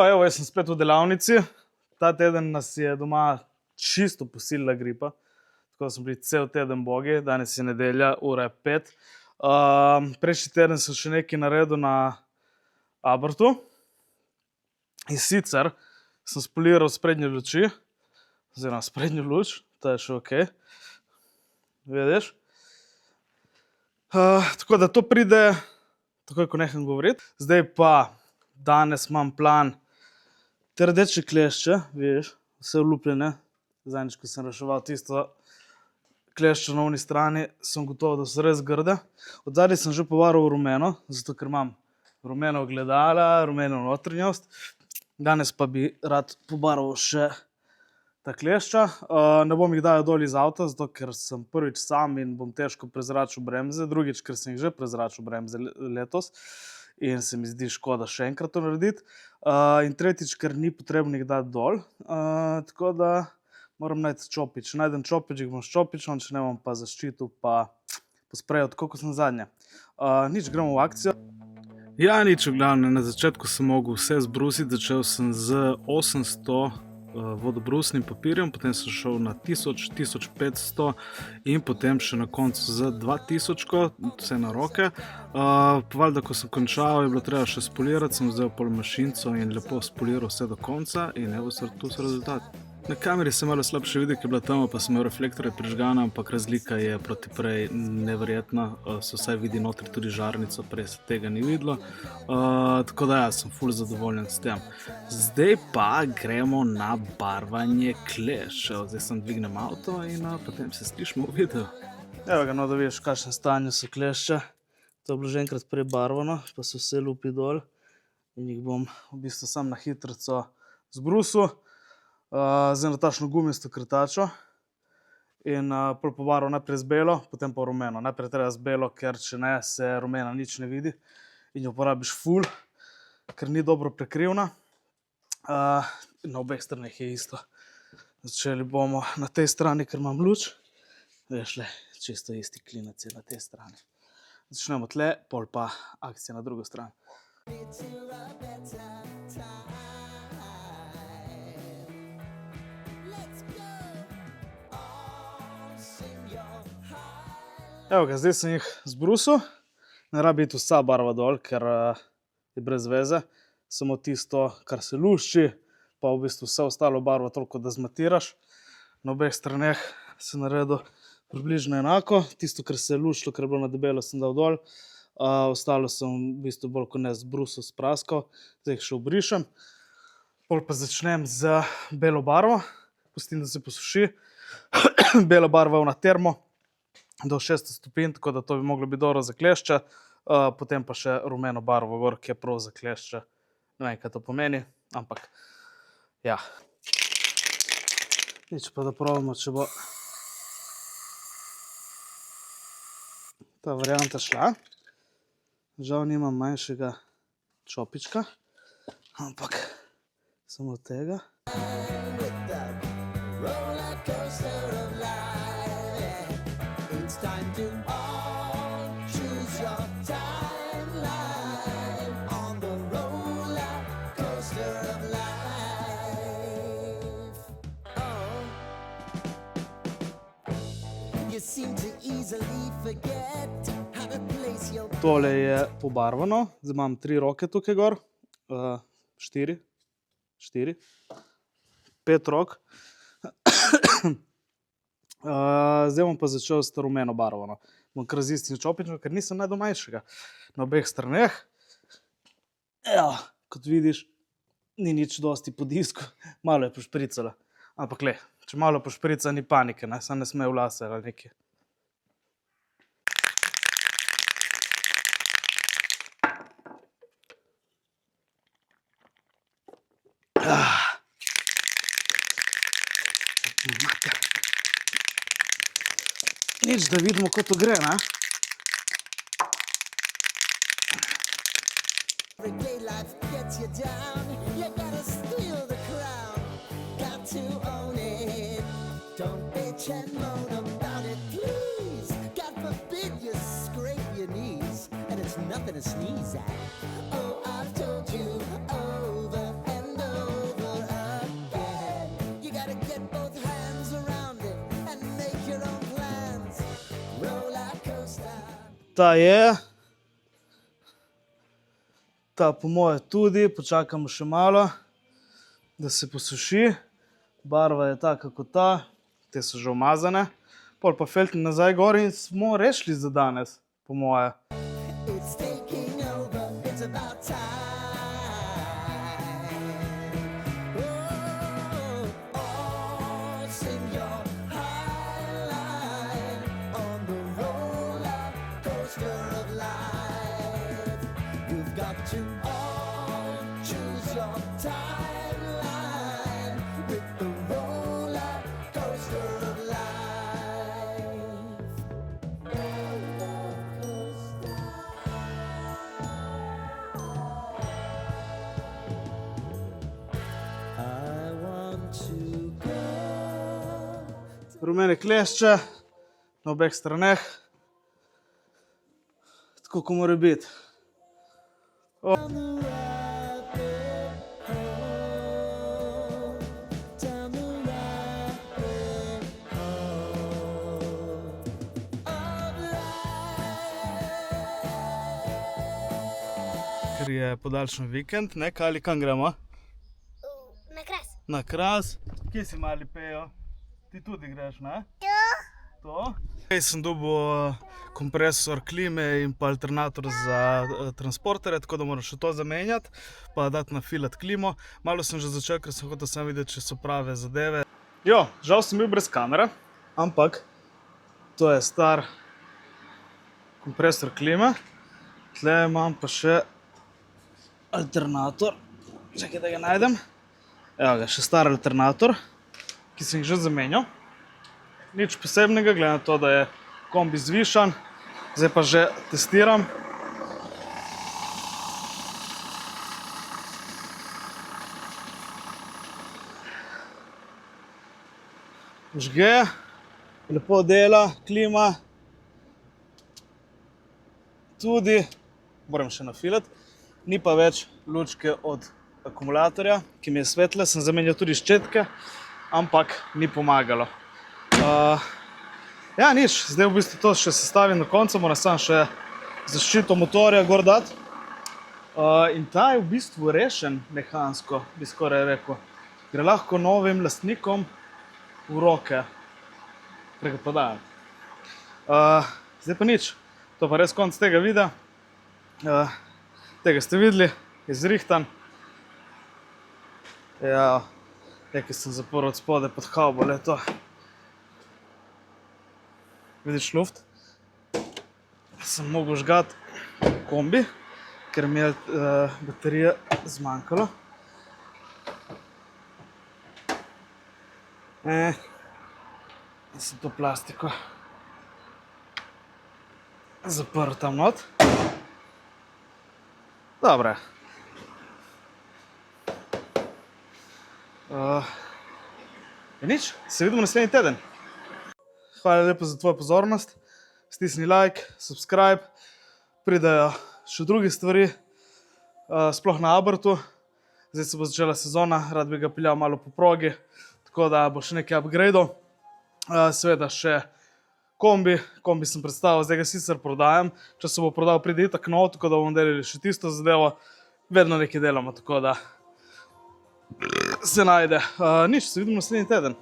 Evo, jaz sem spet v delavnici. Ta teden nas je doma čisto posilila gripa. Tako da smo bili cel teden bogi. Danes je nedelja, ura je 5. Prejšnji teden sem še nekaj naredil na Abrtu. In sicer sem spoliral sprednje luči, oziroma sprednjo luč, to je še ok. Vidiš? Tako da to pride takoj, ko neham govoriti. Zdaj pa danes imam plan te rdeče klešče, vidiš, vse olupljene. Zadnjič, ko sem reševal tisto klešče na oni strani, sem gotov, da so res grde. Od zadaj sem že povaral rumeno, zato ker imam rumeno ogledala, rumeno notranjost. Danes pa bi rad pobarval še ta klešča. Ne bom jih dajal dol iz avta, zato ker sem prvič sam in bom težko prezračil bremze. Drugič, ker sem jih že prezračil bremze letos in se mi zdi škoda še enkrat to narediti. In tretjič, ker ni potrebno jih dati dol. Tako da moram najti čopič. Najdem čopič, jih bom s čopičom, če ne bom pa zaščitil, pa posprejal, tako kot sem zadnje. Nič, gremo v akcijo. Ja, nič, v glavnem, na začetku sem mogel vse zbrusiti. Začel sem z 800 vodobrusnim papirjem, potem sem šel na 1000, 1500 in potem še na koncu z 2000, vse na roke. Valjda, ko sem končal, je bilo treba še spolirati, sem vzel pol mašinco in lepo spoliral vse do konca in evo, tu so rezultati. Na kameri se malo slabše vidi, ker je bila tema, pa sem imel reflektorje prižgana, ampak razlika je proti prej neverjetna. Se vsaj vidi notri tudi žarnico, prej se tega ni videlo. Tako da ja, sem ful zadovoljen s tem. Zdaj pa gremo na barvanje kleščev. Zdaj sem dvignem avto in potem se slišimo v videu. Evo ga, no, da vidiš, v kakšnem stanju so klešče. To je bilo že enkrat prebarvano, pa so vse lupi dol. In jih bom v bistvu sam na hitrico zbrusil. Z eno takšno gumisto krtačo in pobarval najprej z belo, potem pa rumeno. Najprej treba z belo, ker če ne, se rumena nič ne vidi in jo uporabiš ful, ker ni dobro prekrivna. Na obeh straneh je isto. Začeli bomo na tej strani, ker imam luč. Veš le, čisto isti klinac je na tej strani. Začnemo tle, pol pa akcija na drugo stran. Evo ga, zdaj sem jih zbrusil. Ne rabi iti vsa barva dol, ker je brez veze. Samo tisto, kar se lušči, pa v bistvu vse ostalo barvo toliko, da zmatiraš. Na obeh straneh sem naredil približno enako. Tisto, kar se je luščilo, ker je bilo na debelo, sem dal dol. Ostalo sem v bistvu bolj kot ne zbrusil, spraskal. Zdaj jih še obrišem. Pol pa začnem z belo barvo. Pustim, da se posuši. Bela barva je na termo do 600 stopinj, tako da to bi moglo biti dobro za klešče. Potem pa še rumeno barvo gor, ki je prav za klešče. Ne vem, kaj to pomeni, ampak ja. Nič pa da probamo, če bo ta varianta šla. Žal nimam manjšega čopička, ampak samo tega. Tole je pobarvano, zdaj imam 3 roke tukaj gor, 4, 5 rok. Zdaj bom pa začel s rumeno barvo. Bom kar z istim čopičem, ker nisem najdel manjšega. Na obeh straneh. Evo, kot vidiš, ni nič dosti po disku, malo je pošpricala. Ampak le, če malo pošprica, ni panike, samo ne sme v lase ali nekaj. Nič, da vidimo, kot to gre, ne? nothing to sneeze at. Oh, I've told you over and ta je. Ta po moje tudi, počakamo še malo, da se posuši. Barva je taka kot ta, te so že umazane. Pol pa feltni nazaj gor in smo rešili za danes, po moje. Rumene klešče na obeh straneh, tako kot mora biti. Ker je podaljšan vikend, ne, Kali, kam gremo? Na Kras. Na Kras. Kje si mali pejo? Ti tudi greš, ne? Ja. To? Sem dobil kompresor klime in pa alternator za transporterje, tako da moram še to zamenjati, pa dati nafilat klimo. Malo sem že začel, ker sem hotel sam videti, če so prave zadeve. Jo, žal sem bil brez kamere, ampak to je star kompresor klime. Tle imam pa še alternator. Čakaj, da ga najdem. Evo ga, še star alternator, ki sem jih že zamenjal. Nič posebnega, glede na to, da je kombi zvišan. Zdaj pa že testiram. Žge, lepo dela, klima. Tudi, moram še nafilati, ni pa več lučke od akumulatorja, ki mi je svetla. Sem zamenjal tudi ščetke, ampak ni pomagalo. Ja, nič, zdaj v bistvu to še sestavim na koncu, moram samo še zaščito motorja gor dati. In ta je v bistvu rešen mehansko, bi skoraj rekel. Gre lahko novim lastnikom v roke. Preko prodaje. Zdaj pa nič, to pa res konc tega videa. Tega ste videli, je zrihtan. Ja, nekaj sem zaprl od spode pod havbo, le to. Vidiš luft? Sem mogel žgati kombi, ker mi je baterija zmanjkalo. In sem to plastiko zaprl tam not. Dobre. Nič, se vidimo naslednji teden. Hvala lepo za tvojo pozornost. Stisni like, subscribe. Pridejo še druge stvari, sploh na Abrtu. Zdaj se bo začela sezona, rad bi ga peljal malo po progi, tako da bo še nekaj upgradeov. Seveda še kombi sem predstavil, zdaj ga sicer prodajam. Če se bo prodal, pride itak nov, tako da bomo delali še tisto zadevo. Vedno nekaj delamo, tako da se najde. Nič, se vidimo naslednji teden.